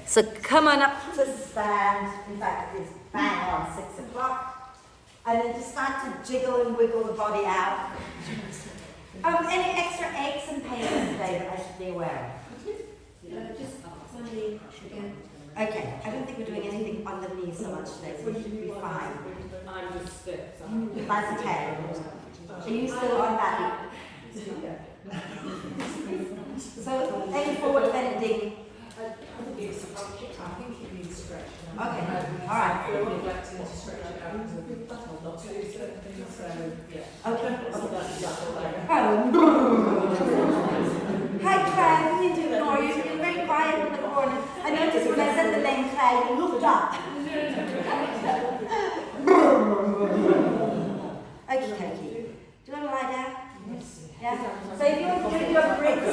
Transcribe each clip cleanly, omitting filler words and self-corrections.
So come on up to stand. In fact, it's bang on 6 o'clock. And then just start to jiggle and wiggle the body out. Any extra aches and pains today that I should be aware of? Just funny again. Okay, I don't think we're doing anything on the knees so much today, so we should be fine. I'm just stiff. That's okay. Are you still on that? So, any forward bending. I think it needs stretching. Okay, alright. We're all flexing to stretch it out because not to do certain things, so yeah. Okay. Okay. Hi Claire, what are you doing? Or you're very quiet in the corner. I noticed when I said the name Claire, you looked up. Okay. Do you want to lie down? Yes. Yeah. So if you want to bring your bricks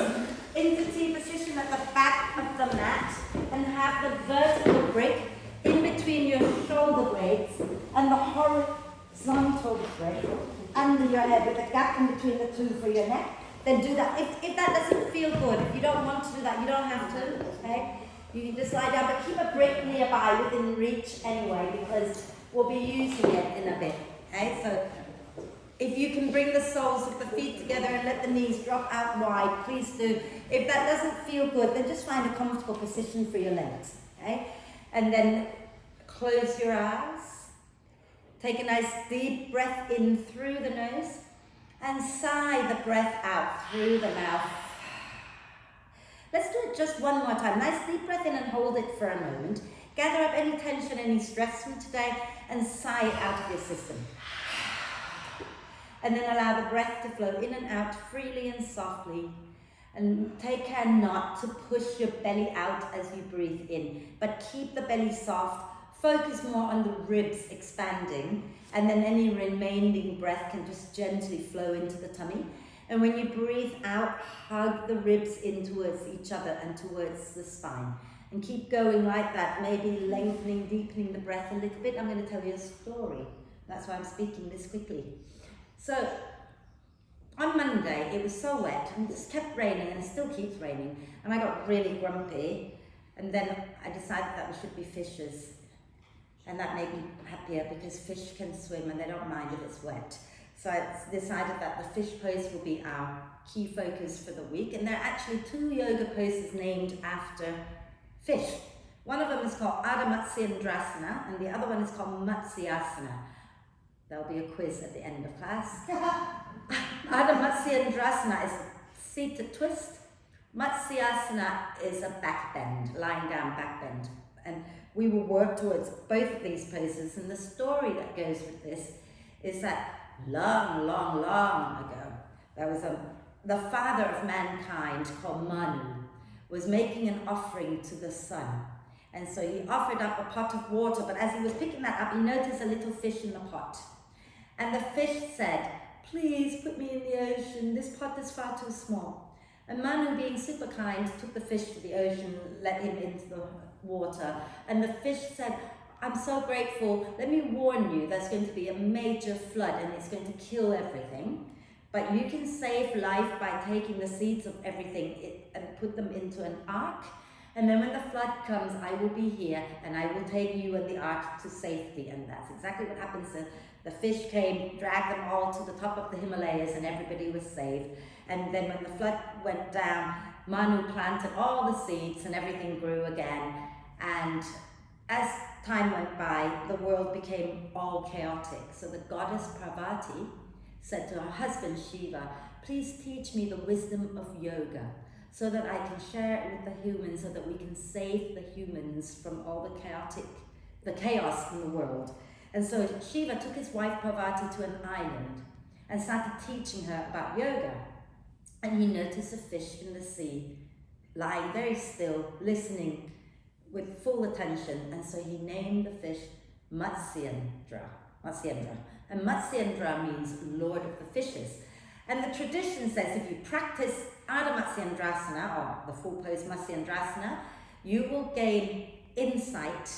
into T position at the back of the mat and have the vertical brick in between your shoulder blades and the horizontal brick under your head with a gap in between the two for your neck, then do that. If that doesn't feel good, if you don't want to do that, you don't have to, okay? You can just lie down, but keep a brick nearby within reach anyway, because we'll be using it in a bit, okay? So if you can bring the soles of the feet together and let the knees drop out wide, please do. If that doesn't feel good, then just find a comfortable position for your legs, okay? And then close your eyes. Take a nice deep breath in through the nose and sigh the breath out through the mouth. Let's do it just one more time. Nice deep breath in and hold it for a moment. Gather up any tension, any stress from today and sigh it out of your system. And then allow the breath to flow in and out freely and softly. And take care not to push your belly out as you breathe in, but keep the belly soft. Focus more on the ribs expanding, and then any remaining breath can just gently flow into the tummy. And when you breathe out, hug the ribs in towards each other and towards the spine. And keep going like that, maybe lengthening, deepening the breath a little bit. I'm going to tell you a story. That's why I'm speaking this quickly. So, on Monday, it was so wet, and it just kept raining, and it still keeps raining. And I got really grumpy, and then I decided that we should be fishers. And that made me happier because fish can swim and they don't mind if it's wet. So I decided that the fish pose will be our key focus for the week. And there are actually 2 yoga poses named after fish. One of them is called Ardha Matsyendrasana and the other one is called Matsyasana. There'll be a quiz at the end of class. Ardha Matsyendrasana is a seated twist. Matsyasana is a backbend, lying down backbend. And we will work towards both of these poses, and the story that goes with this is that long ago, there was the father of mankind called Manu was making an offering to the sun. And so he offered up a pot of water, but as he was picking that up, he noticed a little fish in the pot. And the fish said, "Please put me in the ocean, this pot is far too small." And Manu, being super kind, took the fish to the ocean, let him into the water. And the fish said, "I'm so grateful. Let me warn you, there's going to be a major flood and it's going to kill everything. But you can save life by taking the seeds of everything and put them into an ark. And then when the flood comes, I will be here and I will take you and the ark to safety." And that's exactly what happened. So the fish came, dragged them all to the top of the Himalayas, and everybody was saved. And then when the flood went down, Manu planted all the seeds and everything grew again. And as time went by, the world became all chaotic. So the goddess Parvati said to her husband Shiva, "Please teach me the wisdom of yoga so that I can share it with the humans, so that we can save the humans from all the chaos in the world." And so Shiva took his wife Parvati to an island and started teaching her about yoga. And he noticed a fish in the sea, lying very still, listening with full attention. And so he named the fish Matsyendra. And Matsyendra means Lord of the Fishes. And the tradition says if you practice Ardha Matsyendrasana, or the full pose Matsyendrasana, you will gain insight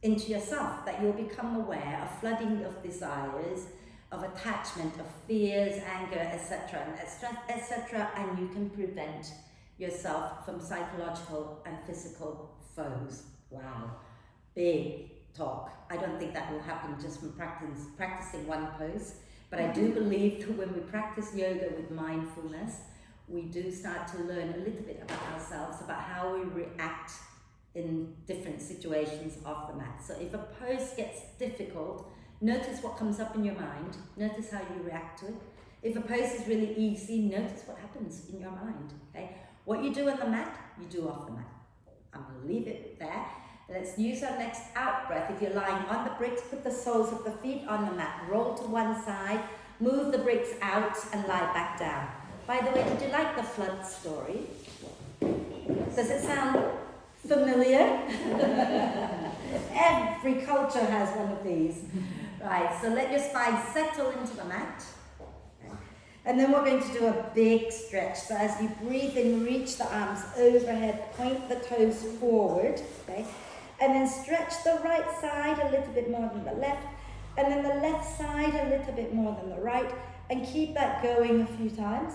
into yourself, that you'll become aware of flooding of desires, of attachment, of fears, anger, etc., and you can prevent yourself from psychological and physical foes. Wow, big talk. I don't think that will happen just from practicing one pose, but I do believe that when we practice yoga with mindfulness, we do start to learn a little bit about ourselves, about how we react in different situations off the mat. So if a pose gets difficult, notice what comes up in your mind, notice how you react to it. If a pose is really easy, notice what happens in your mind, okay? What you do on the mat, you do off the mat. I'm going to leave it there. Let's use our next out breath. If you're lying on the bricks, put the soles of the feet on the mat, roll to one side, move the bricks out and lie back down. By the way, did you like the flood story? Does it sound familiar? Every culture has one of these. Right, so let your spine settle into the mat. And then we're going to do a big stretch. So as you breathe in, reach the arms overhead, point the toes forward, okay? And then stretch the right side a little bit more than the left, and then the left side a little bit more than the right, and keep that going a few times.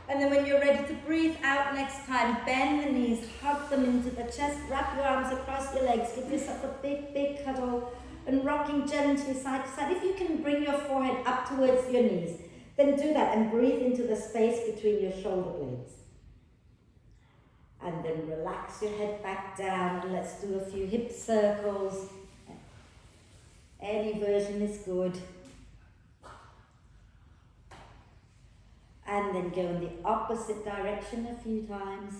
And then when you're ready to breathe out next time, bend the knees, hug them into the chest, wrap your arms across your legs, give yourself a big, big cuddle, and rocking gently side to side. If you can bring your forehead up towards your knees, then do that and breathe into the space between your shoulder blades. And then relax your head back down, and let's do a few hip circles. Any version is good. And then go in the opposite direction a few times.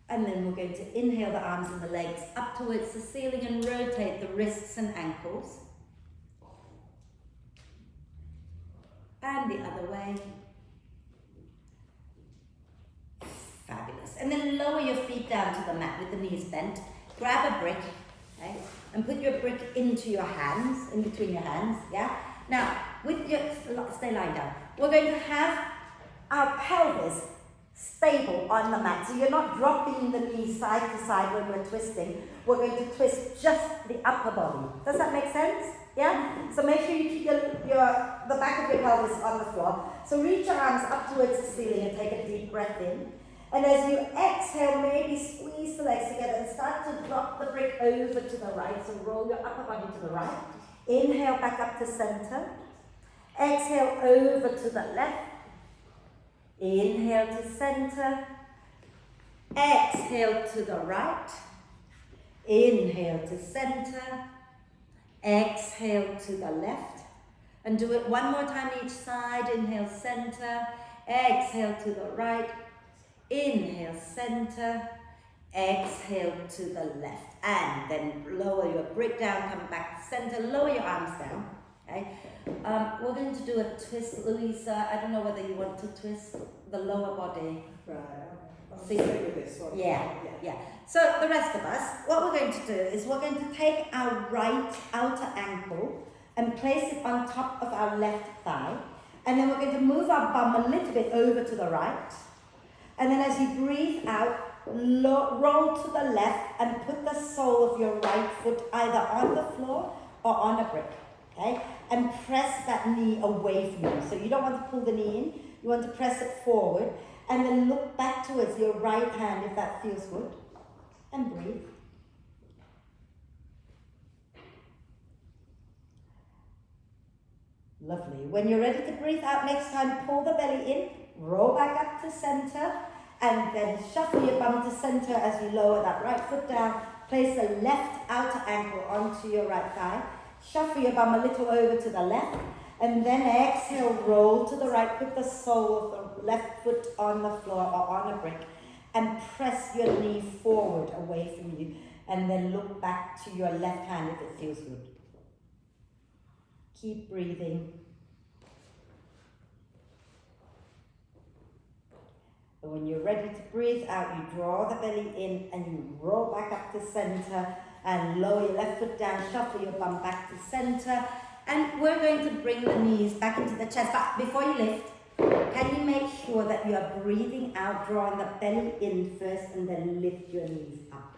And then we're going to inhale the arms and the legs up towards the ceiling and rotate the wrists and ankles. And the other way. Fabulous. And then lower your feet down to the mat with the knees bent. Grab a brick, okay, and put your brick into your hands, in between your hands, yeah? Now, with your, stay lying down. We're going to have our pelvis stable on the mat. So you're not dropping the knees side to side when we're twisting. We're going to twist just the upper body. Does that make sense? Yeah? So make sure you keep the back of your pelvis on the floor. So reach your arms up towards the ceiling and take a deep breath in. And as you exhale, maybe squeeze the legs together and start to drop the brick over to the right. So roll your upper body to the right. Inhale back up to center. Exhale over to the left. Inhale to center. Exhale to the right. Inhale to center. Exhale to the left. And do it one more time each side. Inhale, center. Exhale to the right. Inhale, center. Exhale to the left. And then lower your brick down, come back to center. Lower your arms down. Okay? We're going to do a twist, Louisa. I don't know whether you want to twist the lower body. Right. See? With this one. Yeah. So the rest of us, what we're going to do is we're going to take our right outer ankle and place it on top of our left thigh. And then we're going to move our bum a little bit over to the right. And then as you breathe out, roll to the left and put the sole of your right foot either on the floor or on a brick. Okay? And press that knee away from you. So you don't want to pull the knee in, you want to press it forward. And then look back towards your right hand if that feels good. And breathe. Lovely. When you're ready to breathe out next time, pull the belly in, roll back up to center, and then shuffle your bum to center as you lower that right foot down. Place the left outer ankle onto your right thigh. Shuffle your bum a little over to the left, and then exhale, roll to the right, put the sole of the left foot on the floor or on a brick, and press your knee forward away from you, and then look back to your left hand if it feels good. Keep breathing. And when you're ready to breathe out, you draw the belly in and you roll back up to center and lower your left foot down, shuffle your bum back to center. And we're going to bring the knees back into the chest. But before you lift, can you make sure that you are breathing out, drawing the belly in first and then lift your knees up?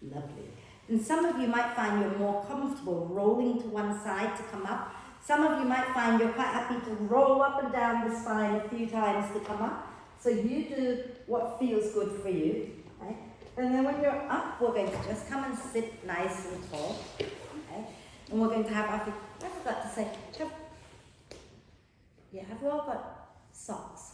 Lovely. And some of you might find you're more comfortable rolling to one side to come up. Some of you might find you're quite happy to roll up and down the spine a few times to come up. So you do what feels good for you. Okay? And then when you're up, we're going to just come and sit nice and tall. Okay? And we're going to have our feet. I forgot to say, have we all got socks?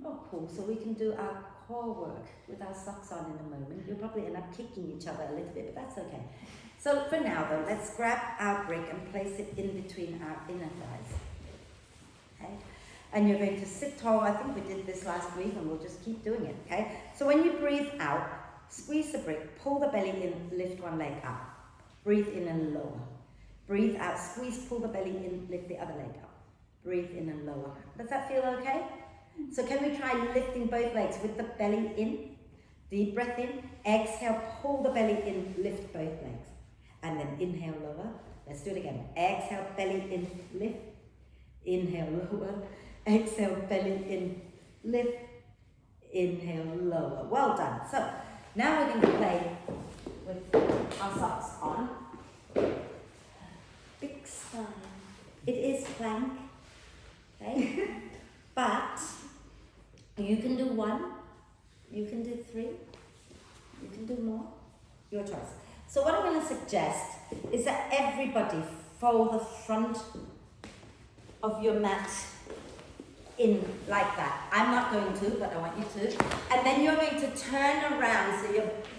Oh, cool. So we can do our core work with our socks on in a moment. You'll probably end up kicking each other a little bit, but that's okay. So for now, though, let's grab our brick and place it in between our inner thighs. Okay? And you're going to sit tall. I think we did this last week, and we'll just keep doing it. Okay? So when you breathe out, squeeze the brick, pull the belly in, lift one leg up. Breathe in and lower. Breathe out, squeeze, pull the belly in, lift the other leg up. Breathe in and lower. Does that feel okay? So can we try lifting both legs with the belly in? Deep breath in. Exhale, pull the belly in, lift both legs. And then inhale, lower. Let's do it again. Exhale, belly in, lift. Inhale, lower. Exhale, belly in, lift. Inhale, lower. Well done. So now we're going to play with our socks on. Big spine. It is plank. Okay? But you can do one, you can do three, you can do more. Your choice. So what I'm going to suggest is that everybody fold the front of your mat in like that. I'm not going to, but I want you to. And then you're going to turn around, so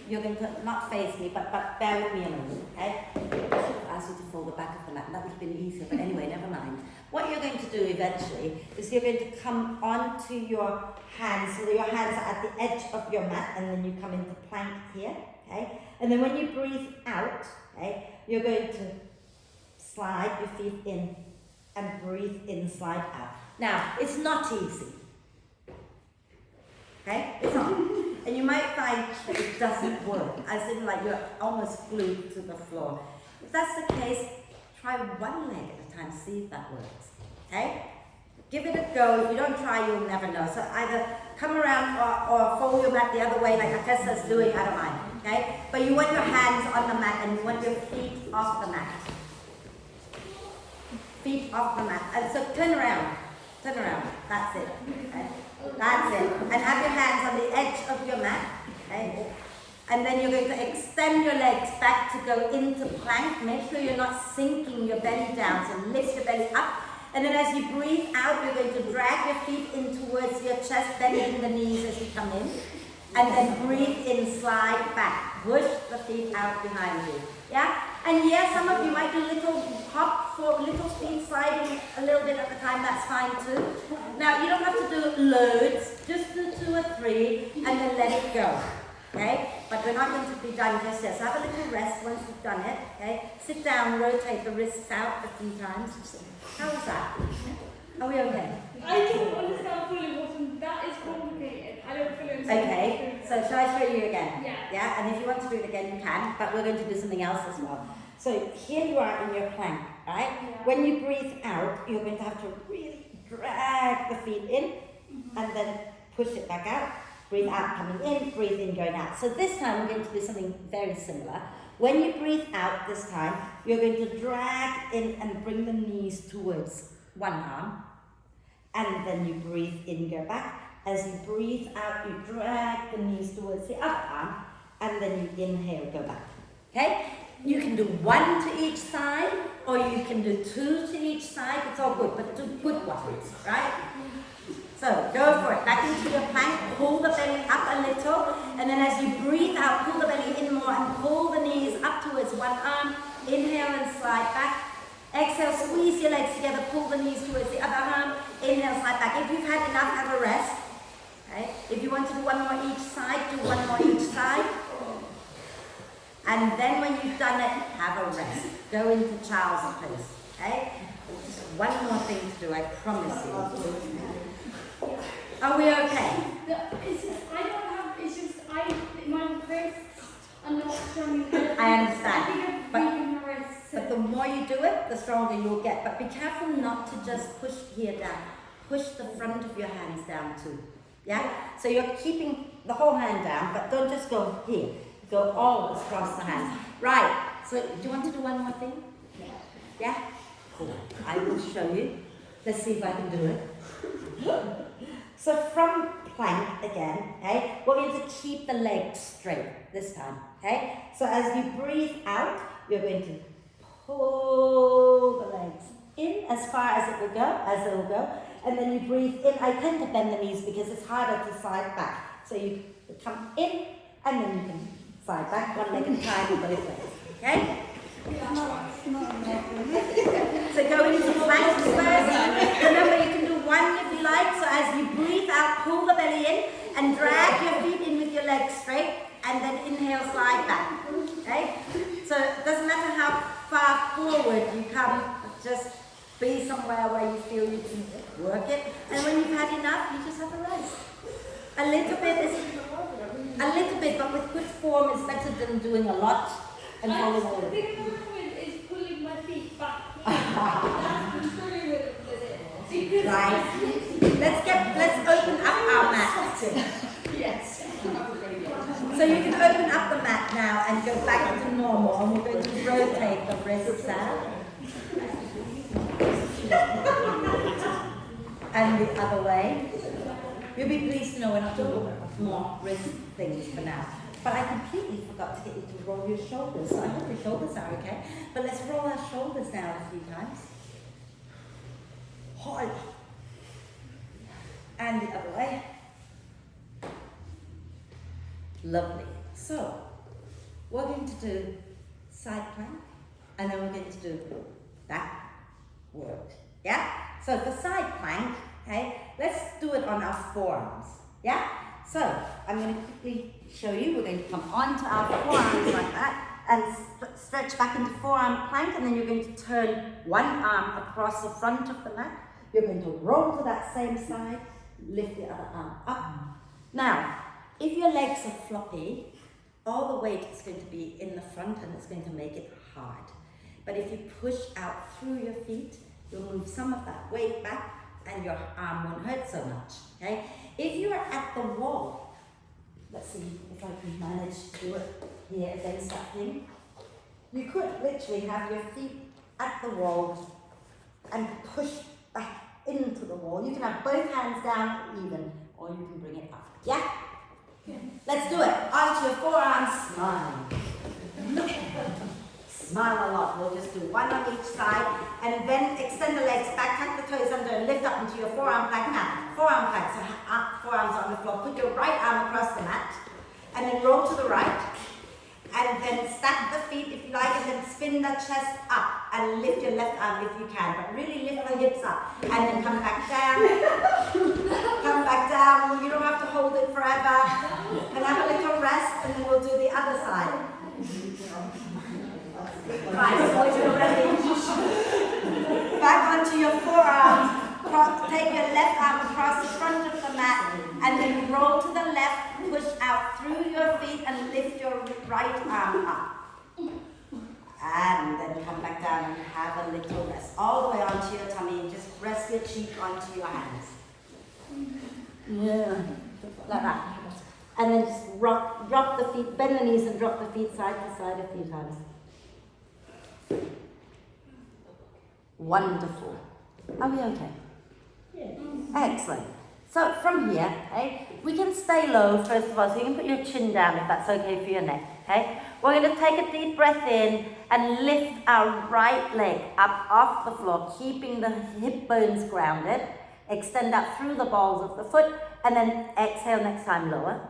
you're going to not face me, but bear with me a moment, okay? I should have asked you to fold the back of the mat, that would have been easier, but anyway, never mind. What you're going to do eventually is you're going to come onto your hands, so that your hands are at the edge of your mat, and then you come into plank here, okay? And then when you breathe out, okay, you're going to slide your feet in and breathe in, slide out. Now, it's not easy, okay? It's not. And you might find that it doesn't work, as in like you're almost glued to the floor. If that's the case, try one leg at a time, see if that works, okay? Give it a go. If you don't try, you'll never know. So either come around or fold your mat the other way like Atessa's doing, I don't mind, okay? But you want your hands on the mat and you want your feet off the mat. Feet off the mat. And so turn around, that's it, okay? That's it. And have your hands on the edge of your mat, okay? And then you're going to extend your legs back to go into plank. Make sure you're not sinking your belly down, so lift your belly up. And then as you breathe out, you're going to drag your feet in towards your chest, bending the knees as you come in. And then breathe in, slide back. Push the feet out behind you. Yeah? And yeah, some of you might do little hop for little feet sliding a little bit at a time, that's fine too. Now, you don't have to do loads, just do 2 or 3 and then let it go. Okay? But we're not going to be done just yet. So have a little rest once you've done it. Okay? Sit down, rotate the wrists out a few times. How was that? Are we okay? I don't understand fully what that is complicated. I don't fully understand. Okay, so shall I show you again? Yeah. Yeah, and if you want to do it again, you can, but we're going to do something else as well. So here you are in your plank, right? Yeah. When you breathe out, you're going to have to really drag the feet in and then push it back out. Breathe out, coming in, breathe in, going out. So this time we're going to do something very similar. When you breathe out this time, you're going to drag in and bring the knees towards one arm. And then you breathe in, go back. As you breathe out, you drag the knees towards the other arm. And then you inhale, go back. Okay? You can do 1 to each side, or you can do 2 to each side. It's all good, but do good ones, right? So go for it. Back into your plank. Pull the belly up a little. And then as you breathe out, pull the belly in more and pull the knees up towards one arm. Inhale and slide back. Exhale, squeeze your legs together, pull the knees towards the other arm. Inhale, slide back. If you've had enough, have a rest. Okay? If you want to do 1 more each side, do 1 more each side. And then when you've done it, have a rest. Go into child's pose. Okay? Just 1 more thing to do, I promise you. Are we okay? It's just, I don't have, it's just, my wrists are not strong enough. I understand. I think I'm But- weak in my wrists. But the more you do it, the stronger you'll get. But be careful not to just push here down. Push the front of your hands down too. Yeah? So you're keeping the whole hand down, but don't just go here. Go all across the hands. Right. So do you want to do 1 more thing? Yeah? Cool. I will show you. Let's see if I can do it. So from plank again, okay, we're going to keep the legs straight this time, okay? So as you breathe out, you're going to pull the legs in as far as it will go, and then you breathe in. I tend to bend the knees because it's harder to side back. So you come in, and then you can side back, one leg at a time with both legs, okay? So go into plank first. Remember, you can do one if you like. So as you breathe out, pull the belly in and drag your feet in with your legs straight, and then inhale, slide back. Okay? So it doesn't matter how far forward you come, just be somewhere where you feel you can work it. And when you've had enough, you just have a rest. A little bit, but with good form is better than doing a lot and falling over. The problem is pulling my feet back. I'm struggling with it. Right. Let's open up our mat. Yes. So you can open up the mat now and go back to normal, and we're going to rotate the wrists out. And the other way. You'll be pleased to know we're not doing more wrist things for now. But I completely forgot to get you to roll your shoulders. So I hope your shoulders are okay. But let's roll our shoulders down a few times. Hard. And the other way. Lovely. So, we're going to do side plank, and then we're going to do that work. Yeah? So for side plank, okay, let's do it on our forearms. Yeah? So, I'm going to quickly show you. We're going to come onto our forearms like that, and stretch back into forearm plank, and then you're going to turn one arm across the front of the mat. You're going to roll to that same side, lift the other arm up. Now, if your legs are floppy, all the weight is going to be in the front, and it's going to make it hard. But if you push out through your feet, you'll move some of that weight back, and your arm won't hurt so much, okay? If you are at the wall, let's see if I can manage to do it here against that thing. You could literally have your feet at the wall and push back into the wall. You can have both hands down even, or you can bring it up, yeah? Let's do it. Onto your forearms, smile. Smile a lot. We'll just do one on each side, and then extend the legs back, tuck the toes under, and lift up into your forearm plank. Now, forearm plank, so forearms on the floor. Put your right arm across the mat, and then roll to the right, and then stack the feet if you like, and then spin the chest up, and lift your left arm if you can, but really lift the hips up, and then come back down. Come back down. You don't have to hold it forever. And have a little rest, and then we'll do the other side. Right, so you're ready. Back onto your forearms. Take your left arm across the front of the mat, and then roll to the left, push out through your feet, and lift your right arm up. And then come back down and have a little rest. All the way onto your tummy, and just rest your cheek onto your hands. Yeah, like that. And then just drop the feet, bend the knees and drop the feet side to side a few times. Wonderful. Are we okay? Yes. Excellent. So from here, okay, we can stay low first of all, so you can put your chin down if that's okay for your neck. Okay? We're going to take a deep breath in and lift our right leg up off the floor, keeping the hip bones grounded. Extend out through the balls of the foot, and then exhale next time lower.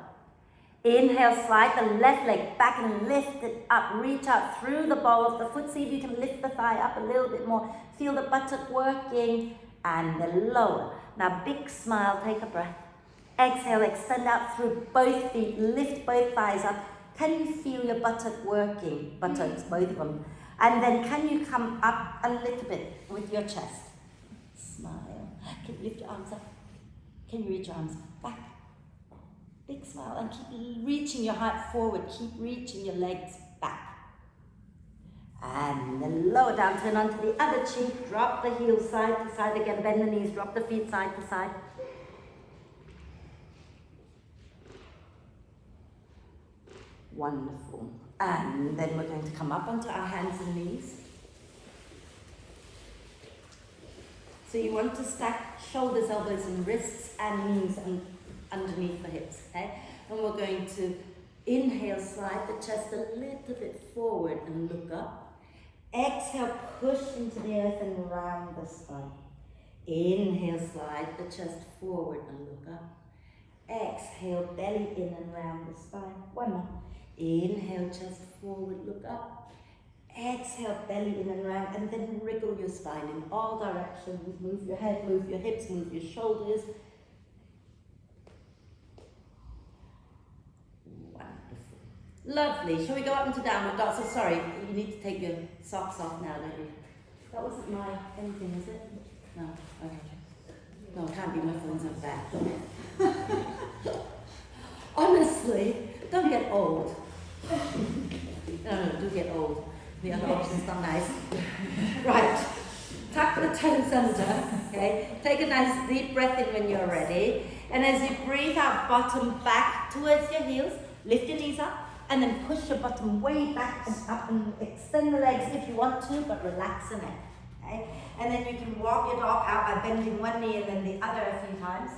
Inhale, slide the left leg back and lift it up. Reach out through the ball of the foot. See if you can lift the thigh up a little bit more. Feel the buttock working, and then lower. Now big smile, take a breath. Exhale, extend out through both feet. Lift both thighs up. Can you feel your buttock working? Buttocks, both of them. And then can you come up a little bit with your chest? Smile. Can you lift your arms up? Can you reach your arms back? Big smile, and keep reaching your heart forward. Keep reaching your legs back. And then lower down, turn onto the other cheek. Drop the heels side to side again. Bend the knees, drop the feet side to side. Wonderful. And then we're going to come up onto our hands and knees. So you want to stack shoulders, elbows and wrists and knees underneath the hips, okay? And we're going to inhale, slide the chest a little bit forward and look up. Exhale, push into the earth and round the spine. Inhale, slide the chest forward and look up. Exhale, belly in and round the spine. One more. Inhale, chest forward, look up. Exhale, belly in and round, and then wriggle your spine in all directions. Move your head, move your hips, move your shoulders. Wonderful. Lovely. Shall we go up into downward dog? So sorry, you need to take your socks off now, don't you? That wasn't my anything, is it? No? Okay. No, it can't be my phone's on back. Honestly, don't get old. No, do get old. The other option's not nice. Right. Tuck the toes under. Okay. Take a nice deep breath in when you're ready. And as you breathe out, bottom back towards your heels. Lift your knees up. And then push your bottom way back and up and extend the legs if you want to, but relax the neck. Okay? And then you can walk your dog out by bending one knee and then the other a few times.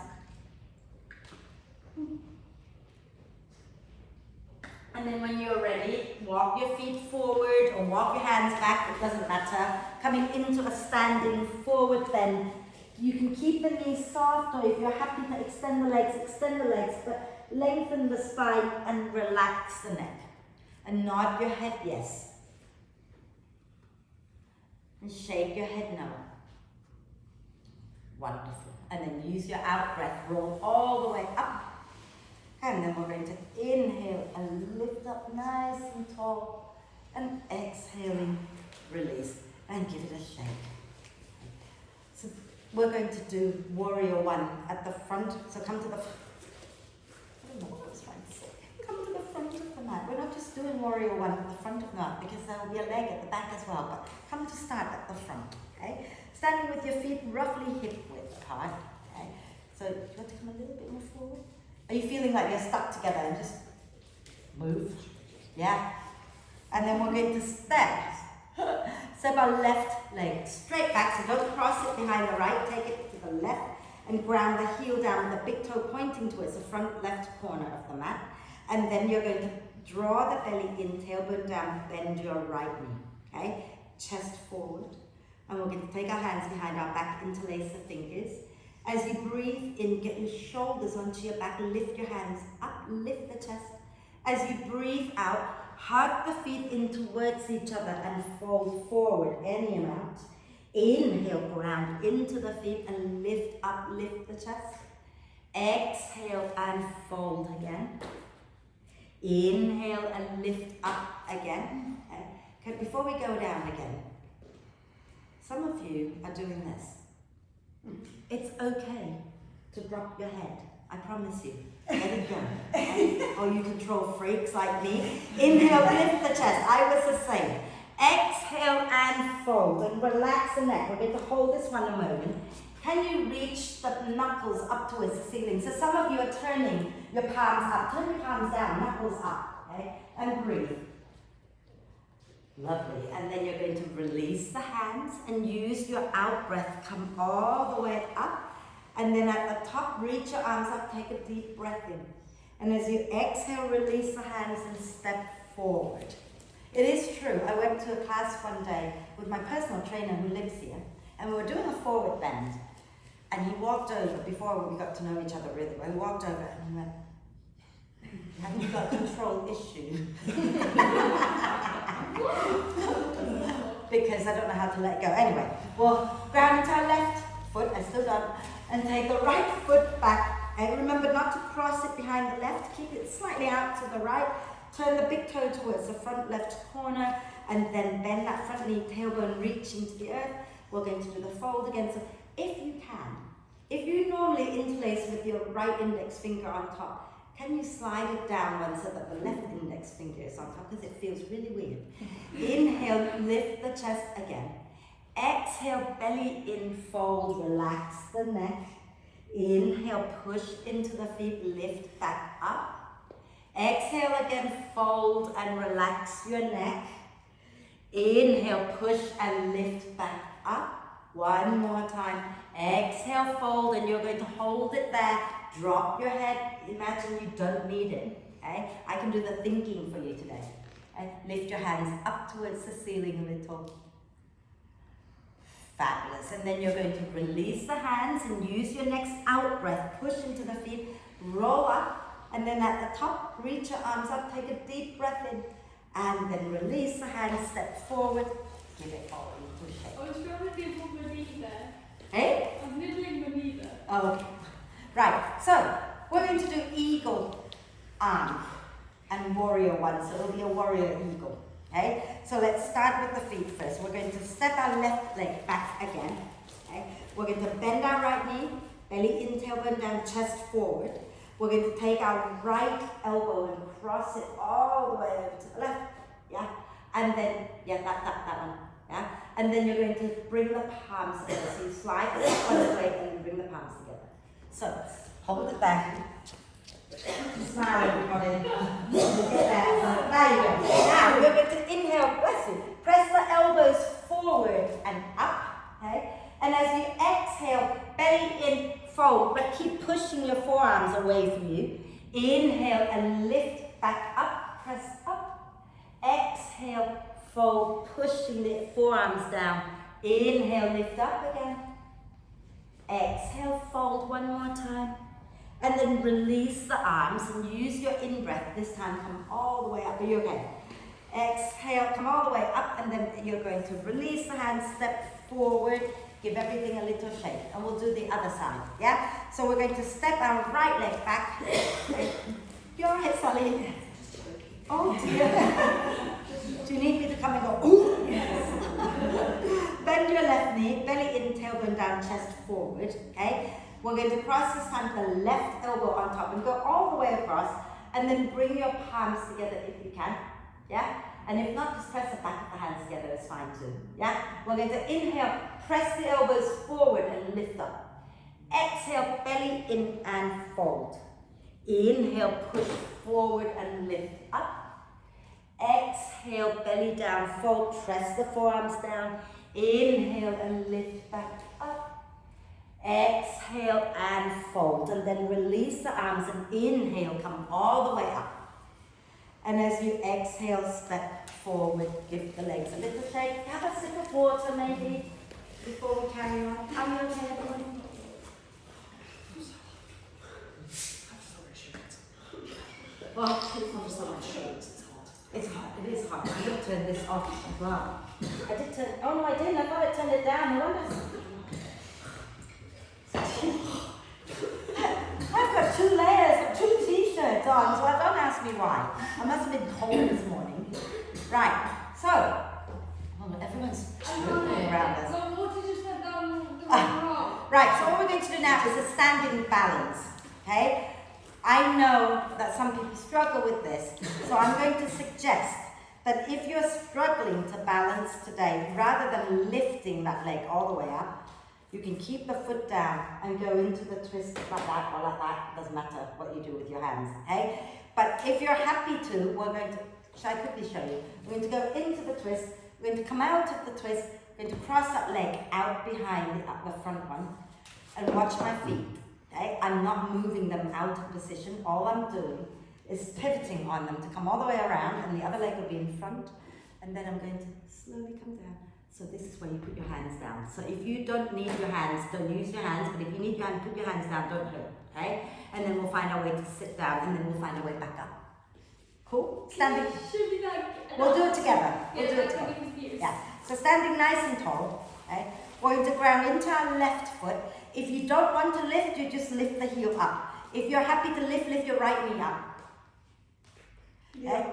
And then when you're ready, walk your feet forward or walk your hands back, it doesn't matter. Coming into a standing forward bend. You can keep the knees soft, or if you're happy to extend the legs, but lengthen the spine and relax the neck. And nod your head yes. And shake your head no. Wonderful. And then use your out breath, roll all the way up. And then we're going to inhale and lift up nice and tall. And exhaling, release. And give it a shake. So we're going to do warrior one at the front. So come to the, I don't know what I was trying to say. Come to the front of the mat. We're not just doing warrior one at the front of the mat because there will be a leg at the back as well. But come to start at the front, okay? Standing with your feet roughly hip width apart, okay? So do you want to come a little bit more forward? Are you feeling like you're stuck together and just move? Yeah? And then we're going to step. Step our left leg straight back, so don't cross it behind the right, take it to the left and ground the heel down with the big toe pointing towards the front left corner of the mat. And then you're going to draw the belly in, tailbone down, bend your right knee, okay? Chest forward. And we're going to take our hands behind our back, interlace the fingers. As you breathe in, get your shoulders onto your back, lift your hands up, lift the chest. As you breathe out, hug the feet in towards each other and fold forward any amount. Inhale, ground into the feet and lift up, lift the chest. Exhale and fold again. Inhale and lift up again. Okay. Before we go down again, some of you are doing this. It's okay to drop your head. I promise you. Let it go. Okay? Or you control freaks like me. Inhale, lift the chest. I was the same. Exhale and fold and relax the neck. We're going to hold this one a moment. Can you reach the knuckles up towards the ceiling? So some of you are turning your palms up. Turn your palms down, knuckles up. Okay? And breathe. Lovely. And then you're going to release the hands and use your out breath. Come all the way up. And then at the top, reach your arms up, take a deep breath in. And as you exhale, release the hands and step forward. It is true. I went to a class one day with my personal trainer who lives here. And we were doing a forward bend. And he walked over, before we got to know each other really well, he walked over and he went, "Haven't you got a control issue?" Because I don't know how to let go. Anyway, well, ground into our left foot, I stood up, and take the right foot back. And remember not to cross it behind the left, keep it slightly out to the right. Turn the big toe towards the front left corner, and then bend that front knee, tailbone reaching to the earth. We're going to do the fold again. So if you can, if you normally interlace with your right index finger on top, can you slide it down one so that the left index finger is on top? Because it feels really weird. Inhale, lift the chest again. Exhale, belly in, fold, relax the neck. Inhale, push into the feet, lift back up. Exhale again, fold and relax your neck. Inhale, push and lift back up. One more time. Exhale, fold, and you're going to hold it there. Drop your head. Imagine you don't need it. Okay? I can do the thinking for you today. Okay? Lift your hands up towards the ceiling a little. Fabulous. And then you're going to release the hands and use your next out breath. Push into the feet. Roll up. And then at the top, reach your arms up. Take a deep breath in. And then release the hands. Step forward. Give it all a little shake. I was trying to nibble my knee there. Hey? I was nibbling my knee there. Okay. Right. So, we're going to do eagle arm and warrior one. So it'll be a warrior eagle. Okay? So let's start with the feet first. We're going to step our left leg back again. Okay? We're going to bend our right knee, belly in, tailbone down, chest forward. We're going to take our right elbow and cross it all the way over to the left. Yeah? And then, yeah, that one. Yeah? And then you're going to bring the palms together. So you slide the left one away and then bring the palms together. So, hold it back. Smile, everybody. Get that. There you go. Now we're going to inhale, bless you. Press the elbows forward and up. Okay? And as you exhale, belly in, fold, but keep pushing your forearms away from you. Inhale and lift back up. Press up. Exhale, fold, pushing the forearms down. Inhale, lift up again. Exhale, fold one more time. And then release the arms and use your in-breath. This time come all the way up. Are you okay? Exhale, come all the way up, and then you're going to release the hands, step forward, give everything a little shake. And we'll do the other side, yeah? So we're going to step our right leg back. You all right, Sally? Oh dear. Do you need me to come and go, ooh? Yes. Bend your left knee, belly in, tailbone down, chest forward, okay? We're going to cross this time the left elbow on top and go all the way across, and then bring your palms together if you can, yeah? And if not, just press the back of the hands together, it's fine too, yeah? We're going to inhale, press the elbows forward and lift up. Exhale, belly in and fold. Inhale, push forward and lift up. Exhale, belly down, fold, press the forearms down. Inhale and lift back up. Exhale and fold, and then release the arms and inhale, come all the way up. And as you exhale, step forward, give the legs a little shake. Have a sip of water maybe before we carry on. Are you okay, everyone? Well, it's hot. It is hot. I'm going to turn this off as well. I did turn. Oh no, I didn't. I thought I turned it down. I wonder. I've got 2 layers, 2 t-shirts on, so don't ask me why. I must have been cold this morning. Right, so, everyone's looking around us. So water just went down the wrong. Right, so what we're going to do now is a standing balance, okay? I know that some people struggle with this, so I'm going to suggest that if you're struggling to balance today, rather than lifting that leg all the way up, you can keep the foot down and go into the twist like that or like that. Doesn't matter what you do with your hands, okay? But if you're happy to, we're going to, shall I quickly show you? We're going to go into the twist, we're going to come out of the twist, we're going to cross that leg out behind the front one and watch my feet, okay? I'm not moving them out of position. All I'm doing is pivoting on them to come all the way around, and the other leg will be in front, and then I'm going to slowly come down. So this is where you put your hands down. So if you don't need your hands, don't use your hands, but if you need your hands, put your hands down, don't hurt, okay? And then we'll find our way to sit down, and then we'll find our way back up. Cool? Standing. We'll do it together. We'll do it together. Yeah. So standing nice and tall, okay? We're going to ground into our left foot. If you don't want to lift, you just lift the heel up. If you're happy to lift, lift your right knee up. Okay?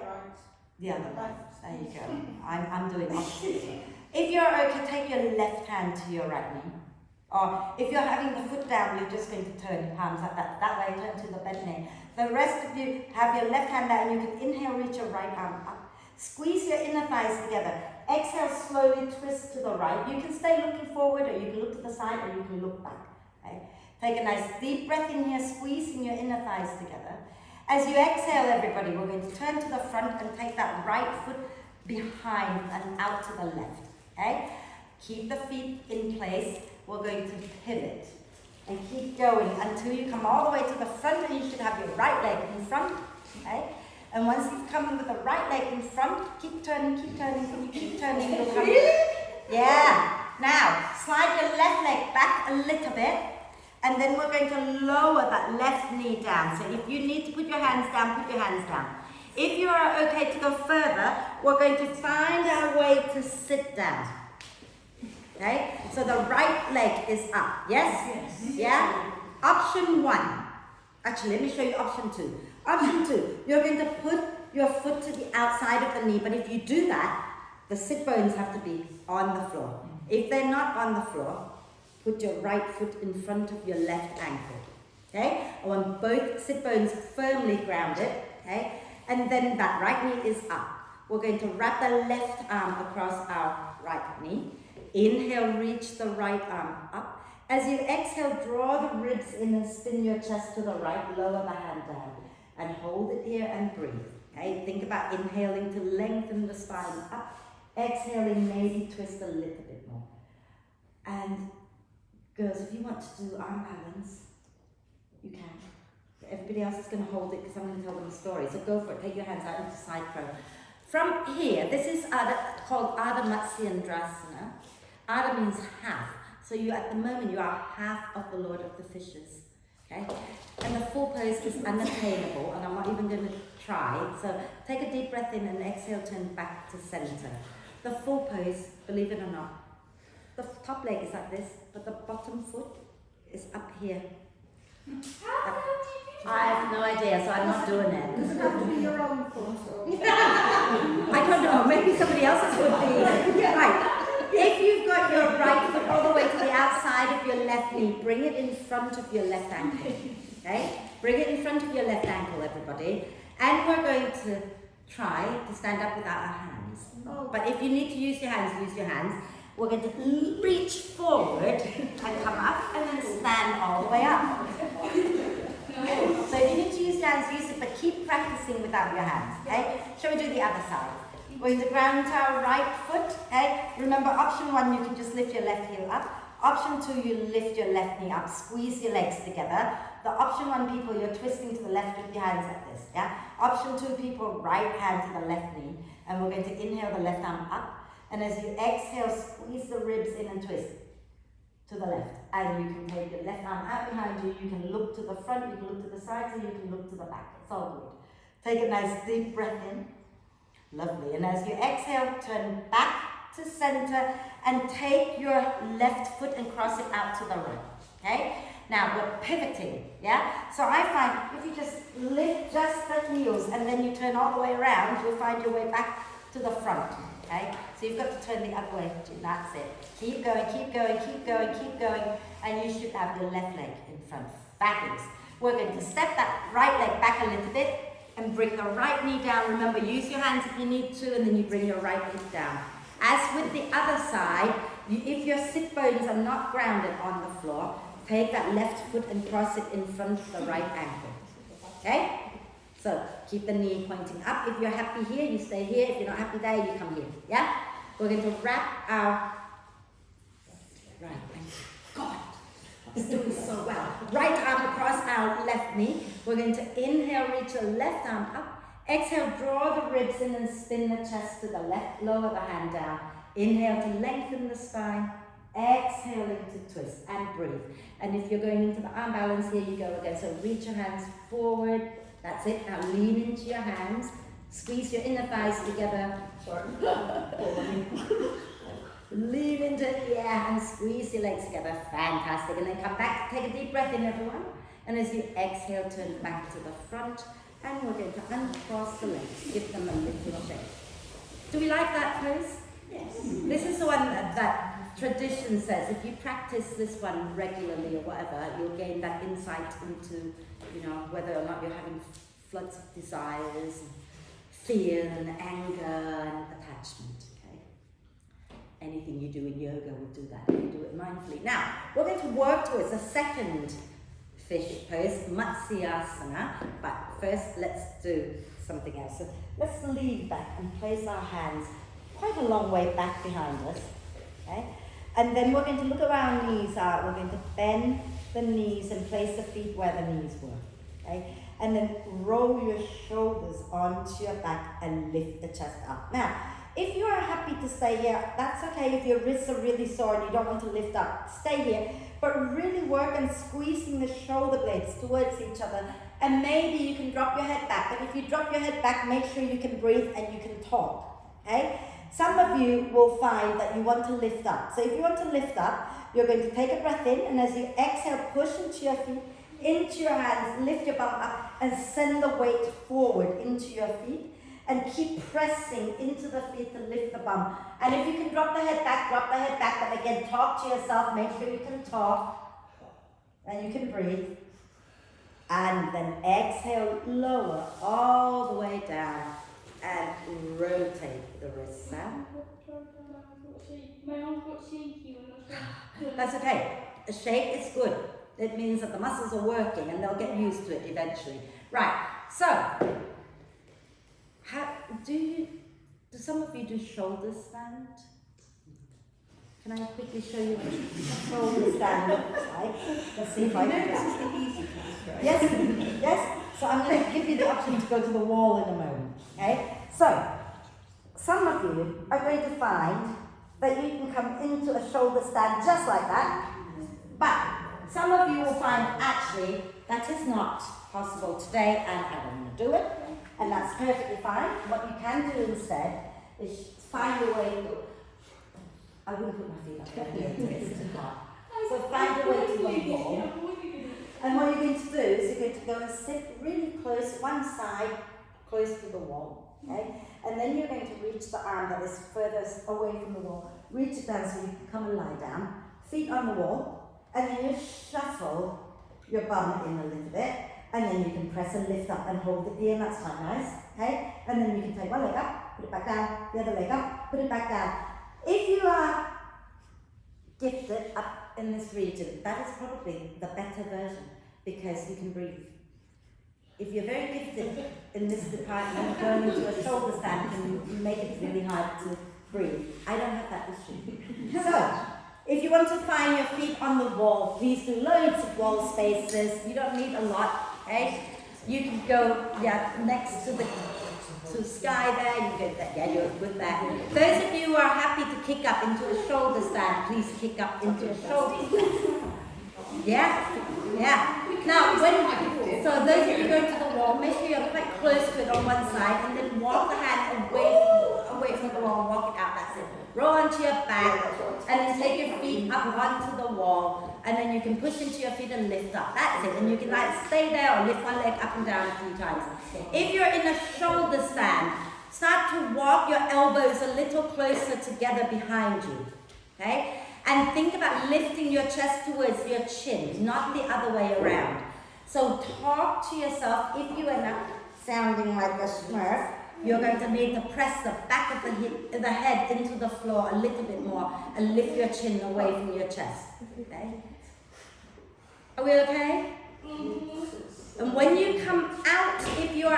The other right. There you go. I'm doing opposite. If you're okay, take your left hand to your right knee. Or if you're having the foot down, you're just going to turn your palms like that. That way, turn to the bent knee. The rest of you have your left hand down, and you can inhale, reach your right arm up. Squeeze your inner thighs together. Exhale, slowly twist to the right. You can stay looking forward, or you can look to the side, or you can look back. Okay? Take a nice deep breath in here, squeezing your inner thighs together. As you exhale, everybody, we're going to turn to the front and take that right foot behind and out to the left. Okay? Keep the feet in place. We're going to pivot and keep going until you come all the way to the front, and you should have your right leg in front, okay? And once you've come with the right leg in front, keep turning, when you keep turning, you'll come. Really? Yeah. Now, slide your left leg back a little bit, and then we're going to lower that left knee down. So if you need to put your hands down, put your hands down. If you are okay to go further, we're going to find our way to sit down. Okay? So the right leg is up. Yes? Yeah? Option 1. Actually, let me show you option 2. Option 2, you're going to put your foot to the outside of the knee, but if you do that, the sit bones have to be on the floor. If they're not on the floor, put your right foot in front of your left ankle. Okay? I want both sit bones firmly grounded. Okay? And then that right knee is up. We're going to wrap the left arm across our right knee. Inhale, reach the right arm up. As you exhale, draw the ribs in and spin your chest to the right, lower the hand down. And hold it here and breathe. Okay? Think about inhaling to lengthen the spine up. Exhaling, maybe twist a little bit more. And girls, if you want to do arm balance, you can. Everybody else is going to hold it because I'm going to tell them a story. So go for it. Take your hands out into side crow. From here, this is called Ardha Matsyendrasana. Ardha means half. So you, at the moment, you are half of the Lord of the Fishes. Okay? And the full pose is unattainable, and I'm not even going to try. So take a deep breath in and exhale, turn back to center. The full pose, believe it or not, the top leg is like this, but the bottom foot is up here. I have no idea, so I'm not doing it. Does it have to be your own foot? I don't know, maybe somebody else's would be. Right. If you've got your right foot all the way to the outside of your left knee, bring it in front of your left ankle. Okay? Bring it in front of your left ankle, everybody. And we're going to try to stand up without our hands. But if you need to use your hands, use your hands. We're going to reach forward and come up and then stand all the way up. So if you need to use your hands, use it, but keep practicing without your hands. Okay? Shall we do the other side? We're going to ground our right foot. Okay? Remember, option 1, you can just lift your left heel up. Option 2, you lift your left knee up, squeeze your legs together. The option 1 people, you're twisting to the left with your hands like this. Yeah? Option 2 people, right hand to the left knee. And we're going to inhale the left arm up. And as you exhale, squeeze the ribs in and twist to the left. And you can take your left arm out behind you. You can look to the front, you can look to the sides, and you can look to the back. It's all good. Take a nice deep breath in. Lovely. And as you exhale, turn back to center and take your left foot and cross it out to the right. Okay? Now we're pivoting. Yeah? So I find if you just lift just the heels and then you turn all the way around, you'll find your way back to the front. Okay? So you've got to turn the other way. That's it. Keep going, keep going, keep going, keep going. And you should have your left leg in front. Fabulous. We're going to step that right leg back a little bit and bring the right knee down. Remember, use your hands if you need to, and then you bring your right knee down. As with the other side, if your sit bones are not grounded on the floor, take that left foot and cross it in front of the right ankle. Okay? So keep the knee pointing up. If you're happy here, you stay here. If you're not happy there, you come here. Yeah? We're going to wrap our right ankle. God, it's doing so well. Right arm across our left knee. We're going to inhale, reach your left arm up. Exhale, draw the ribs in and spin the chest to the left. Lower the hand down. Inhale to lengthen the spine. Exhaling to twist and breathe. And if you're going into the arm balance, here you go again. So reach your hands forward. That's it. Now lean into your hands. Squeeze your inner thighs together. Lean into the air and squeeze your legs together. Fantastic. And then come back. Take a deep breath in, everyone. And as you exhale, turn back to the front. And we're going to uncross the legs. Give them a little shake. Do we like that pose? Yes. This is the one that tradition says if you practice this one regularly or whatever, you'll gain that insight into, whether or not you're having floods of desires, and fear and anger and attachment. Okay? Anything you do in yoga will do that. You do it mindfully. Now, we're going to work towards a second fish pose, Matsyasana, but first let's do something else. So let's lean back and place our hands quite a long way back behind us. Okay? And then we're going to look around knees out. We're going to bend the knees and place the feet where the knees were. Okay? And then roll your shoulders onto your back and lift the chest up. Now, if you are happy to stay here, that's okay. If your wrists are really sore and you don't want to lift up, stay here. But really work on squeezing the shoulder blades towards each other. And maybe you can drop your head back. And if you drop your head back, make sure you can breathe and you can talk. Okay? Some of you will find that you want to lift up. So if you want to lift up, you're going to take a breath in, and as you exhale, push into your feet, into your hands, lift your bum up, and send the weight forward into your feet. And keep pressing into the feet to lift the bum. And if you can drop the head back, but again, talk to yourself, make sure you can talk, and you can breathe. And then exhale, lower all the way down, and rotate the wrists down. My arms got shaky when I was That's okay. A shake is good. It means that the muscles are working and they'll get used to it eventually. Right, so, do some of you do shoulder stand? Can I quickly show you what shoulder stand looks like? Let's see if I can do This that. is the easy class, right? Yes. So I'm going to give you the option to go to the wall in a moment. Okay? So, some of you are going to find that you can come into a shoulder stand just like that. But some of you will find actually that is not possible today and I don't want to do it. And that's perfectly fine. What you can do instead is find a way to... I wouldn't put my feet up there. It's too hard. So find a way to the wall. And what you're going to do is you're going to go and sit really close, one side, close to the wall. Okay? And then you're going to reach the arm that is furthest away from the wall. Reach it down so you can come and lie down. Feet on the wall. And then you shuffle your bum in a little bit. And then you can press and lift up and hold it here, and that's quite nice. Okay? And then you can take one leg up, put it back down, the other leg up, put it back down. If you are gifted up in this region, that is probably the better version because you can breathe. If you're very gifted in this department, going into a shoulder stand can make it really hard to breathe. I don't have that issue. So, if you want to find your feet on the wall, please do loads of wall spaces. You don't need a lot, okay? You can go next to the sky there. You go that. Yeah, you're with that. Those of you who are happy to kick up into a shoulder stand, please kick up into a shoulder stand. Yeah. Now, so those of you going to the wall, make sure you're quite close to it on one side, and then walk the hand away from the wall. Walk it out. That's it. Roll onto your back, and then take your feet up onto the wall, and then you can push into your feet and lift up. That's it. And you can stay there or lift one leg up and down a few times. If you're in a shoulder stand, start to walk your elbows a little closer together behind you. Okay? And think about lifting your chest towards your chin, not the other way around. So talk to yourself. If you end up sounding like a Smurf, you're going to need to press the back of the head into the floor a little bit more and lift your chin away from your chest. Okay? Are we okay? And when you come out, if you're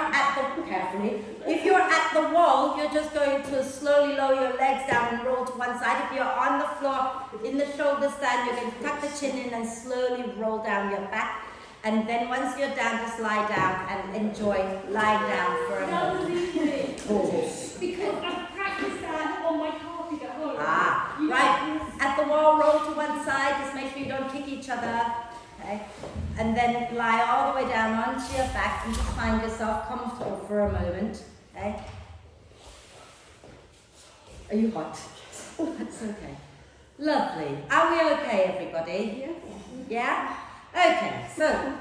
at the wall, you're just going to slowly lower your legs down and roll to one side. If you're on the floor in the shoulder stand, you're going to tuck the chin in and slowly roll down your back. And then once you're down, just lie down and enjoy lying down for a moment. Because I've practiced that on my carpet at home. Right. At the wall, roll to one side. Just make sure you don't kick each other. Okay. And then lie all the way down onto your back and just find yourself comfortable for a moment. Okay. Are you hot? Oh, that's okay. Lovely. Are we okay, everybody? Yeah? Okay, so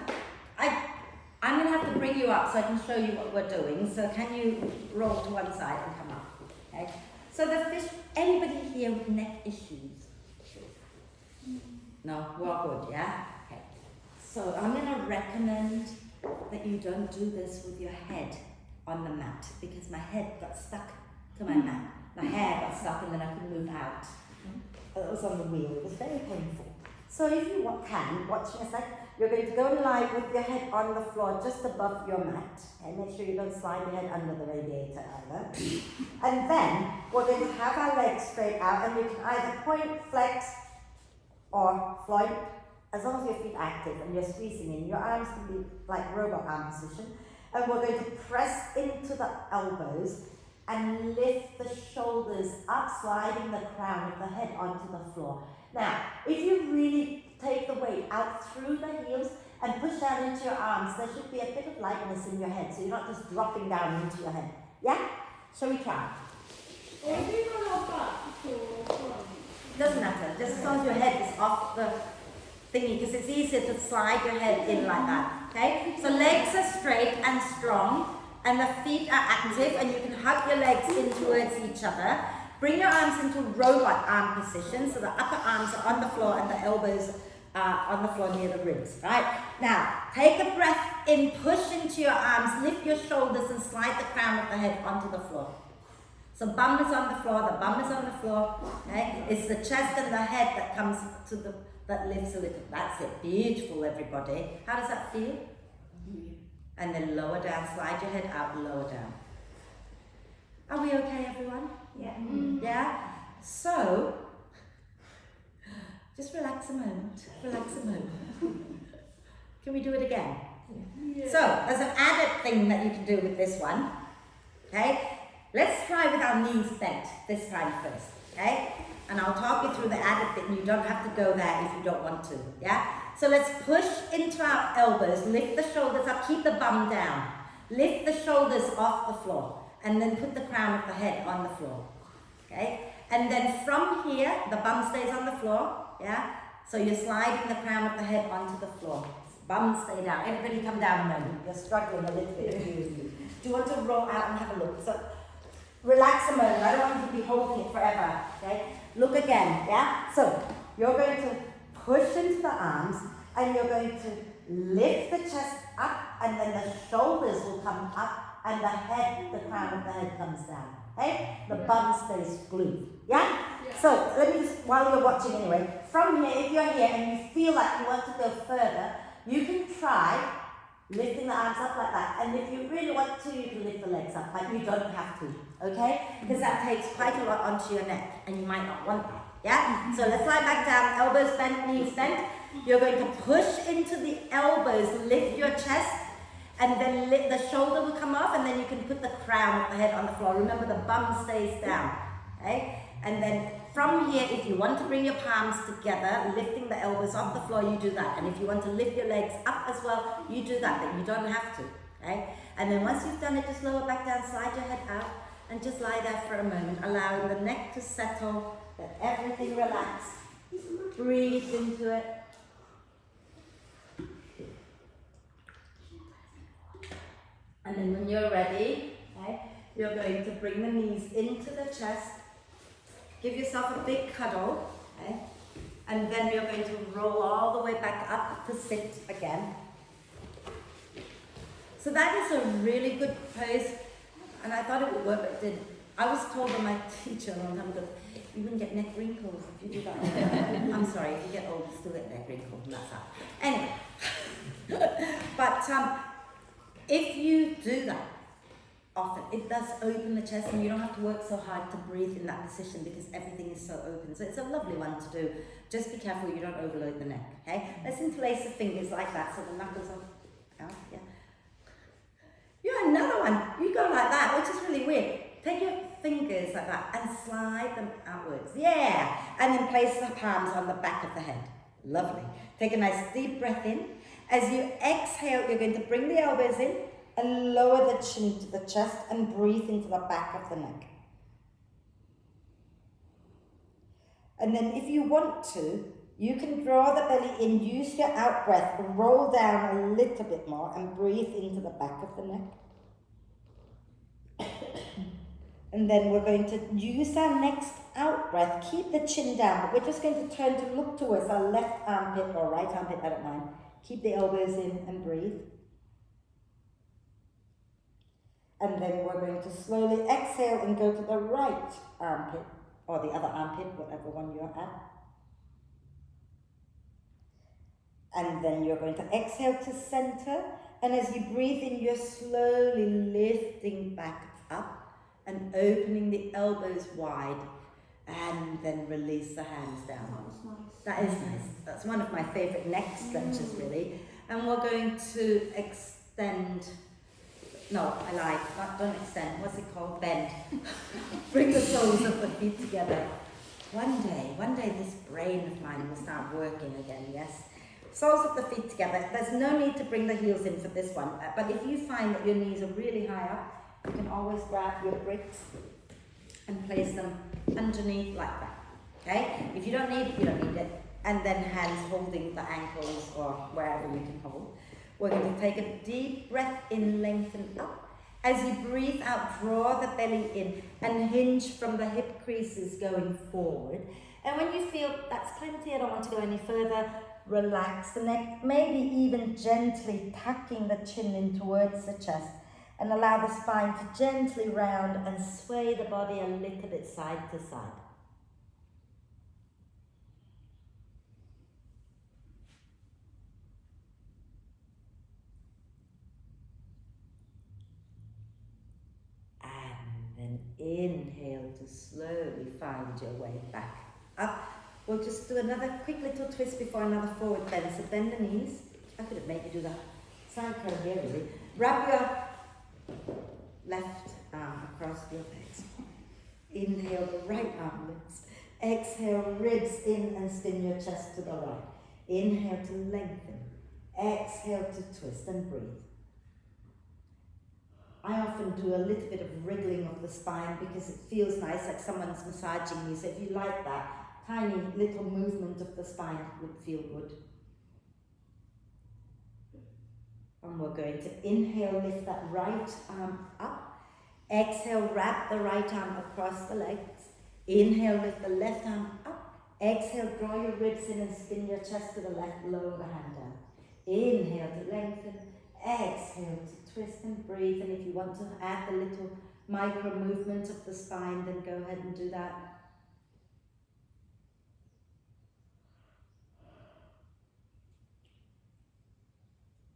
I'm going to have to bring you up so I can show you what we're doing. So can you roll to one side and come up? Okay. So anybody here with neck issues? No, we're all good, yeah? Okay. So I'm going to recommend that you don't do this with your head on the mat because my head got stuck to my mat. My hair got stuck and then I couldn't move out. It was on the wheel. It was very painful. So if you can, watching a sec, you're going to go and lie with your head on the floor just above your mat. And make sure you don't slide your head under the radiator either. And then we're going to have our legs straight out and you can either point, flex, or Floyd, as long as your feet are active and you're squeezing in, your arms can be like robot arm position. And we're going to press into the elbows and lift the shoulders up, sliding the crown of the head onto the floor. Now, if you really take the weight out through the heels and push down into your arms, there should be a bit of lightness in your head, so you're not just dropping down into your head. Yeah? Shall we try? Or if you go back to front. Doesn't matter, just as long as your head is off the thingy, because it's easier to slide your head in like that. Okay? So legs are straight and strong, and the feet are active, and you can hug your legs in towards each other. Bring your arms into robot arm position, so the upper arms are on the floor and the elbows are on the floor near the ribs, right? Now, take a breath in, push into your arms, lift your shoulders and slide the crown of the head onto the floor. So bum is on the floor, the bum is on the floor, okay? It's the chest and the head that comes to the, that lifts a little. That's it, beautiful everybody. How does that feel? And then lower down, slide your head out, lower down. Are we okay, everyone? Yeah. Yeah? So, just relax a moment, relax a moment. Can we do it again? Yeah. So, there's an added thing that you can do with this one, okay? Let's try with our knees bent this time first, okay? And I'll talk you through the added bit, and you don't have to go there if you don't want to, yeah? So let's push into our elbows, lift the shoulders up, keep the bum down. Lift the shoulders off the floor, and then put the crown of the head on the floor, okay? And then from here, the bum stays on the floor, yeah? So you're sliding the crown of the head onto the floor. Bum stay down. Everybody come down a moment. You're struggling a little bit. Do you want to roll out and have a look? So relax a moment. I don't want you to be holding it forever, okay? Look again, yeah? So you're going to push into the arms, and you're going to lift the chest up, and then the shoulders will come up, and the head, the crown of the head comes down, okay? The bum stays glued, yeah? So let me just, while you're watching anyway, from here, if you're here and you feel like you want to go further, you can try lifting the arms up like that. And if you really want to, you can lift the legs up, but you don't have to, okay? Because that takes quite a lot onto your neck, and you might not want that, yeah? So let's lie back down, elbows bent, knees bent. You're going to push into the elbows, lift your chest, and then the shoulder will come off, and then you can put the crown of the head on the floor. Remember, the bum stays down, okay? And then from here, if you want to bring your palms together, lifting the elbows off the floor, you do that. And if you want to lift your legs up as well, you do that, but you don't have to, okay? And then once you've done it, just lower back down, slide your head out, and just lie there for a moment, allowing the neck to settle, let everything relax. Breathe into it. And then when you're ready, okay, you're going to bring the knees into the chest. Give yourself a big cuddle, okay? And then you're going to roll all the way back up to sit again. So that is a really good pose, and I thought it would work, but it didn't. I was told by my teacher a long time ago, you wouldn't get neck wrinkles if you do that. I'm sorry, if you get old, you still get neck wrinkles, and that's that. Anyway, but if you do that often, it does open the chest, and you don't have to work so hard to breathe in that position because everything is so open. So it's a lovely one to do. Just be careful you don't overload the neck, okay? Let's interlace the fingers like that so the knuckles are out, yeah. Yeah, another one. You go like that, which is really weird. Take your fingers like that and slide them outwards. Yeah. And then place the palms on the back of the head. Lovely. Take a nice deep breath in. As you exhale, you're going to bring the elbows in and lower the chin to the chest and breathe into the back of the neck. And then if you want to, you can draw the belly in, use your out breath, roll down a little bit more and breathe into the back of the neck. And then we're going to use our next out breath, keep the chin down, but we're just going to turn to look towards our left armpit or right armpit, I don't mind. Keep the elbows in and breathe. And then we're going to slowly exhale and go to the right armpit, or the other armpit, whatever one you're at. And then you're going to exhale to center, and as you breathe in, you're slowly lifting back up and opening the elbows wide and then release the hands down. That was nice. That is nice. That's one of my favourite neck stretches, really. And we're going to extend. No, I lied. Don't extend. What's it called? Bend. Bring the soles of the feet together. One day, this brain of mine will start working again. Yes. Soles of the feet together. There's no need to bring the heels in for this one. But if you find that your knees are really high up, you can always grab your bricks and place them underneath like that. Okay? If you don't need it, you don't need it. And then hands holding the ankles or wherever you can hold. We're going to take a deep breath in, lengthen up. As you breathe out, draw the belly in and hinge from the hip creases going forward. And when you feel that's plenty, I don't want to go any further, relax the neck, maybe even gently tucking the chin in towards the chest. And allow the spine to gently round and sway the body a little bit side to side. And then inhale to slowly find your way back up. We'll just do another quick little twist before another forward bend. So bend the knees. I could have made you do that side curl here, really. Wrap your left arm across your legs. Inhale, the right arm lifts. Exhale, ribs in and spin your chest to the right. Inhale to lengthen. Exhale to twist and breathe. I often do a little bit of wriggling of the spine because it feels nice, like someone's massaging you. So if you like that, tiny little movement of the spine would feel good. And we're going to inhale, lift that right arm up. Exhale, wrap the right arm across the legs. Inhale, lift the left arm up. Exhale, draw your ribs in and spin your chest to the left, lower the hand down. Inhale to lengthen. Exhale to twist and breathe. And if you want to add the little micro movement of the spine, then go ahead and do that.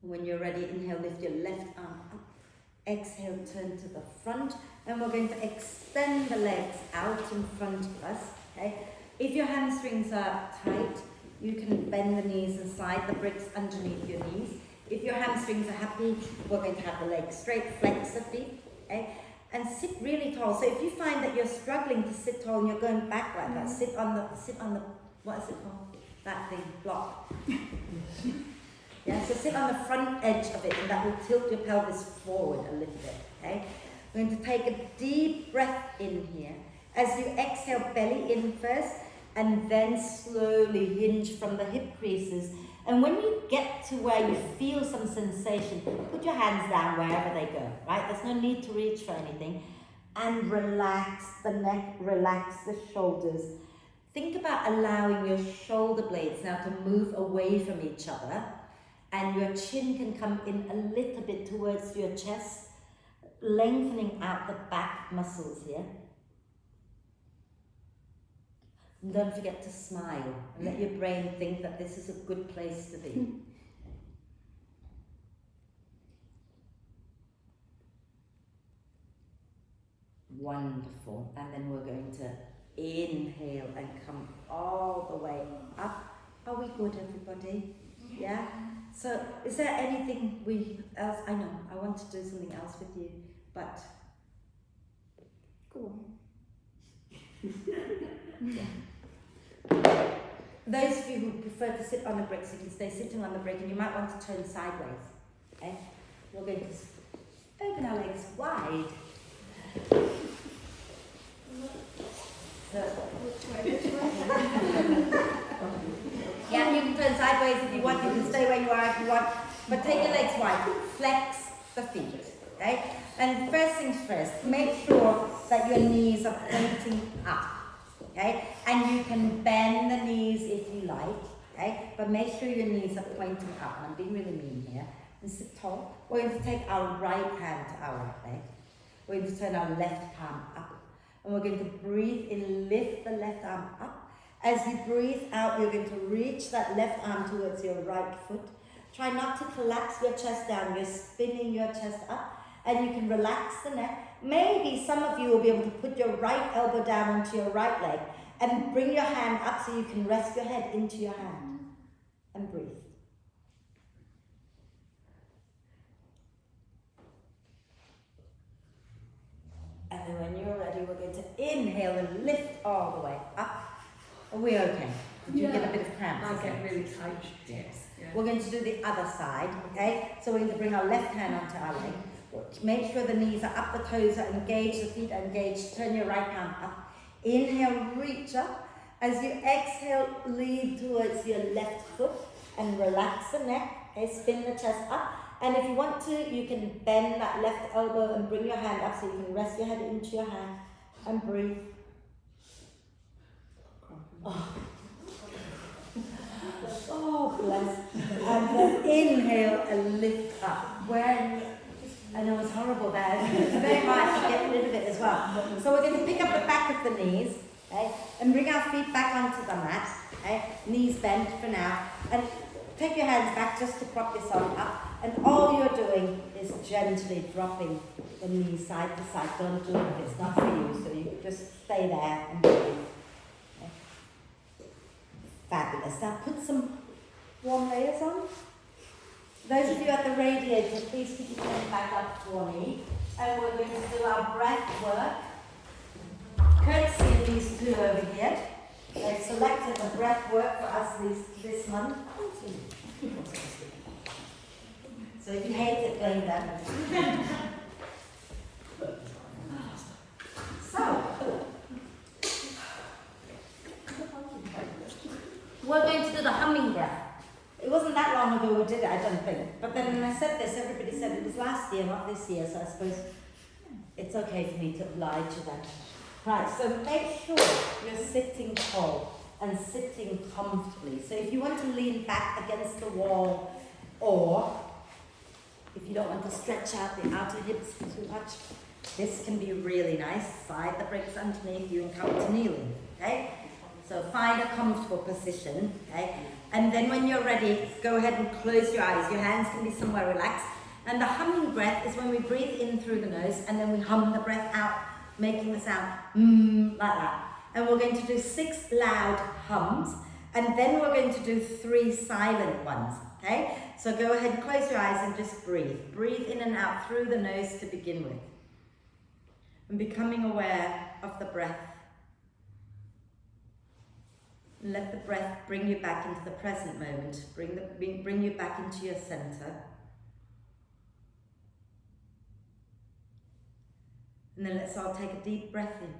When you're ready, inhale, lift your left arm up. Exhale, turn to the front. And we're going to extend the legs out in front of us. Okay? If your hamstrings are tight, you can bend the knees and slide the bricks underneath your knees. If your hamstrings are happy, we're going to have the legs straight, flex the feet. Okay? And sit really tall. So if you find that you're struggling to sit tall and you're going back like that, sit on the, what is it called? That thing, block. Yeah, so sit on the front edge of it and that will tilt your pelvis forward a little bit, okay? We're going to take a deep breath in here. As you exhale, belly in first and then slowly hinge from the hip creases. And when you get to where you feel some sensation, put your hands down wherever they go, right? There's no need to reach for anything. And relax the neck, relax the shoulders. Think about allowing your shoulder blades now to move away from each other. And your chin can come in a little bit towards your chest, lengthening out the back muscles here. And don't forget to smile and let your brain think that this is a good place to be. Wonderful. And then we're going to inhale and come all the way up. Are we good, everybody? Yeah? So, is there anything else? I know, I want to do something else with you, but... Go on. Yeah. Those of you who prefer to sit on the bricks, you can stay sitting on the brick and you might want to turn sideways. Okay? We're going to open our legs wide. So, yeah, you can turn sideways if you want, you can stay where you are if you want, but take your legs wide, flex the feet, okay? And first things first, make sure that your knees are pointing up, okay? And you can bend the knees if you like, okay? But make sure your knees are pointing up, and I'm being really mean here. And sit tall. We're going to take our right hand to our right leg. We're going to turn our left palm up. And we're going to breathe in, lift the left arm up. As you breathe out, you're going to reach that left arm towards your right foot. Try not to collapse your chest down. You're spinning your chest up. And you can relax the neck. Maybe some of you will be able to put your right elbow down onto your right leg and bring your hand up so you can rest your head into your hand and breathe. And then when you're ready, we're going to inhale and lift all the way up. Are we okay? Did you get a bit of cramp? I get really tight. Yes. Yeah. We're going to do the other side, okay? So we're going to bring our left hand onto our leg. Make sure the knees are up, the toes are engaged, the feet are engaged. Turn your right arm up. Inhale, reach up. As you exhale, lean towards your left foot and relax the neck. Okay, spin the chest up. And if you want to, you can bend that left elbow and bring your hand up so you can rest your head into your hand and breathe. Oh, bless. And then inhale and lift up. I know it's horrible there. It's very hard to get rid of it as well. So we're going to pick up the back of the knees, okay, and bring our feet back onto the mat. Okay, knees bent for now. And take your hands back just to prop yourself up. And all you're doing is gently dropping the knees side to side. Don't do it if it's not for you. So you just stay there and breathe. Okay. Fabulous. Now put some warm layers on. Those of you at the radiator, please keep your hand back up for me. And we're going to do our breath work. Courtesy of these two over here. They've selected the breath work for us this month. So if you hate it, blame them. So, we're going to do the humming breath. It wasn't that long ago we did it, I don't think. But then when I said this, everybody said it was last year, not this year, so I suppose it's okay for me to lie to them. Right, so make sure you're sitting tall and sitting comfortably. So if you want to lean back against the wall, or if you don't want to stretch out the outer hips too much, this can be really nice. Slide the bricks underneath you and come to kneeling, okay? So find a comfortable position, okay? And then when you're ready, go ahead and close your eyes. Your hands can be somewhere relaxed. And the humming breath is when we breathe in through the nose and then we hum the breath out, making the sound like that. And we're going to do 6 loud hums, and then we're going to do 3 silent ones, okay? So go ahead and close your eyes and just breathe. Breathe in and out through the nose to begin with. And becoming aware of the breath. And let the breath bring you back into the present moment. Bring you back into your center. And then let's all take a deep breath in.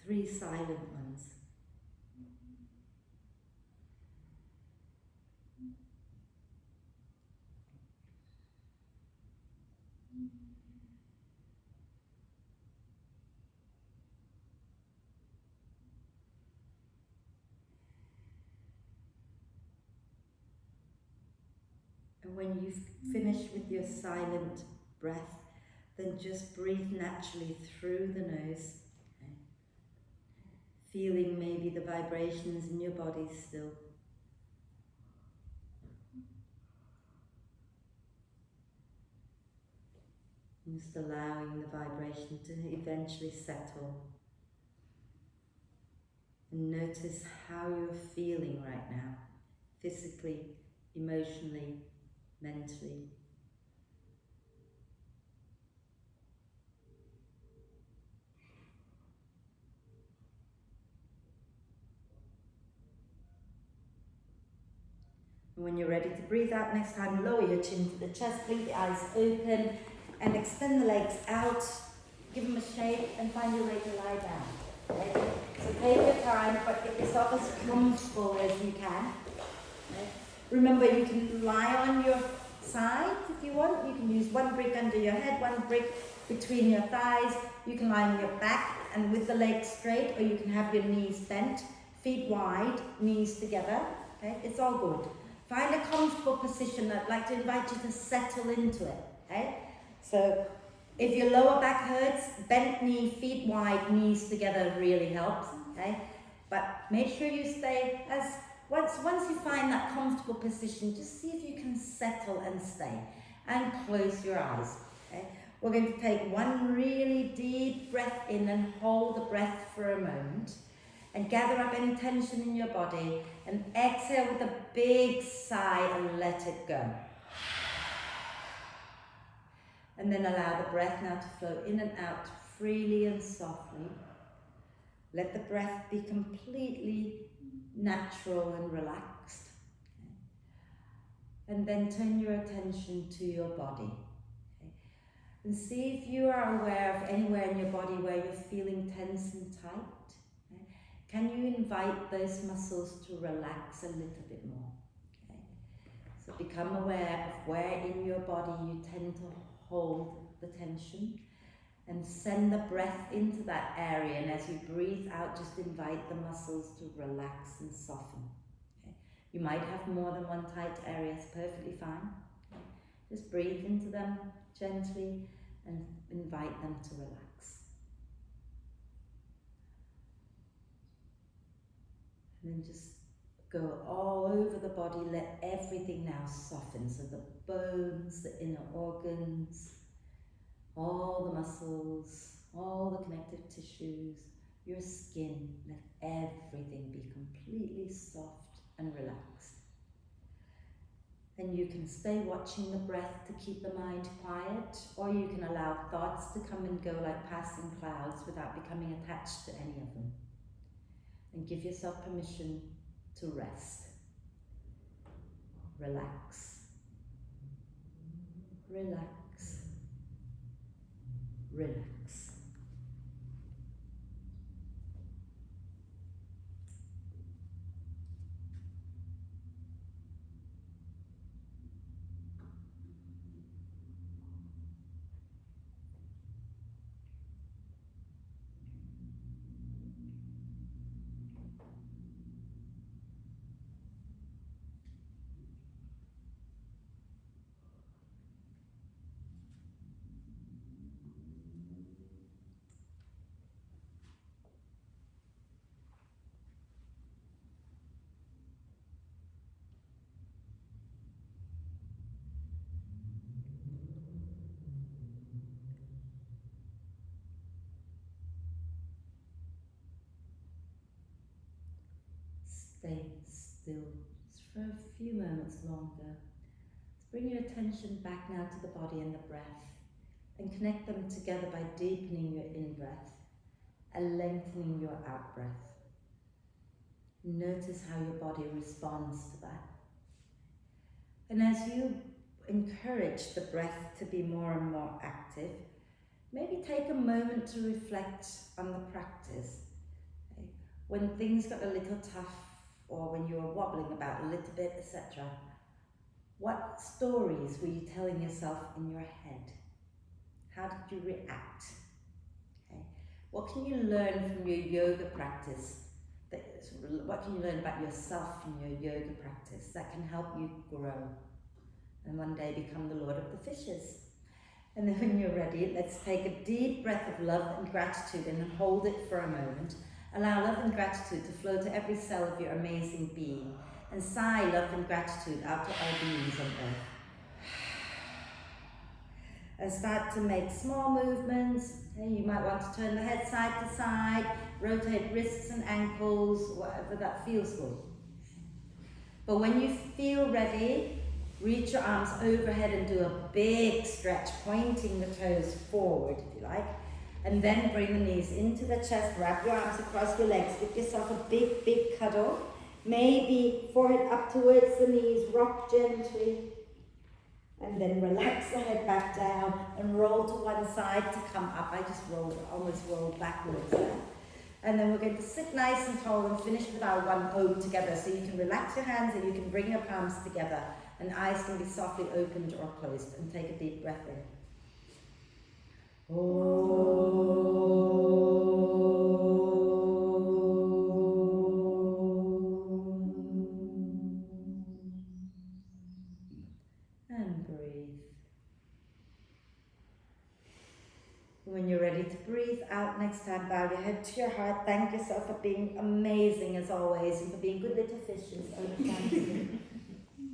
Three silent ones. And when you've finished with your silent breath, then just breathe naturally through the nose, okay? Feeling maybe the vibrations in your body still. Just allowing the vibration to eventually settle. And notice how you're feeling right now, physically, emotionally, mentally. And when you're ready to breathe out next time, lower your chin to the chest, blink the eyes open, and extend the legs out. Give them a shake and find your way to lie down. Okay? So take your time, but get yourself as comfortable as you can. Okay? Remember, you can lie on your side if you want. You can use one brick under your head, one brick between your thighs. You can lie on your back and with the legs straight, or you can have your knees bent, feet wide, knees together. Okay? It's all good. Find a comfortable position. I'd like to invite you to settle into it. Okay? So if your lower back hurts, bent knee, feet wide, knees together really helps. Okay? But make sure you stay as once you find that comfortable position, just see if you can settle and stay. And close your eyes. Okay? We're going to take one really deep breath in and hold the breath for a moment. And gather up any tension in your body and exhale with a big sigh and let it go. And then allow the breath now to flow in and out freely and softly. Let the breath be completely natural and relaxed. And then turn your attention to your body. And see if you are aware of anywhere in your body where you're feeling tense and tight. Can you invite those muscles to relax a little bit more? Okay. So become aware of where in your body you tend to hold the tension and send the breath into that area, and as you breathe out, just invite the muscles to relax and soften. Okay. You might have more than one tight area, it's perfectly fine. Okay. Just breathe into them gently and invite them to relax. And then just go all over the body, let everything now soften. So the bones, the inner organs, all the muscles, all the connective tissues, your skin, let everything be completely soft and relaxed. And you can stay watching the breath to keep the mind quiet, or you can allow thoughts to come and go like passing clouds without becoming attached to any of them. And give yourself permission to rest. Relax. Relax. Relax. Stay still just for a few moments longer. Let's bring your attention back now to the body and the breath, and connect them together by deepening your in-breath and lengthening your out-breath. Notice how your body responds to that. And as you encourage the breath to be more and more active, maybe take a moment to reflect on the practice. Okay? When things got a little tough, or when you were wobbling about a little bit, etc. What stories were you telling yourself in your head? How did you react? Okay. What can you learn from your yoga practice? What can you learn about yourself from your yoga practice that can help you grow and one day become the Lord of the Fishes? And then when you're ready, let's take a deep breath of love and gratitude and hold it for a moment. Allow love and gratitude to flow to every cell of your amazing being, and sigh love and gratitude out to all beings on earth. And start to make small movements. Okay, you might want to turn the head side to side, rotate wrists and ankles, whatever that feels good. But when you feel ready, reach your arms overhead and do a big stretch, pointing the toes forward, if you like. And then bring the knees into the chest, wrap your arms across your legs, give yourself a big, big cuddle. Maybe forehead up towards the knees, rock gently. And then relax the head back down and roll to one side to come up. I just almost rolled backwards there. And then we're going to sit nice and tall and finish with our one O together. So you can relax your hands and you can bring your palms together. And eyes can be softly opened or closed. And take a deep breath in. And breathe. When you're ready to breathe out next time, bow your head to your heart. Thank yourself for being amazing as always and for being good little fishes.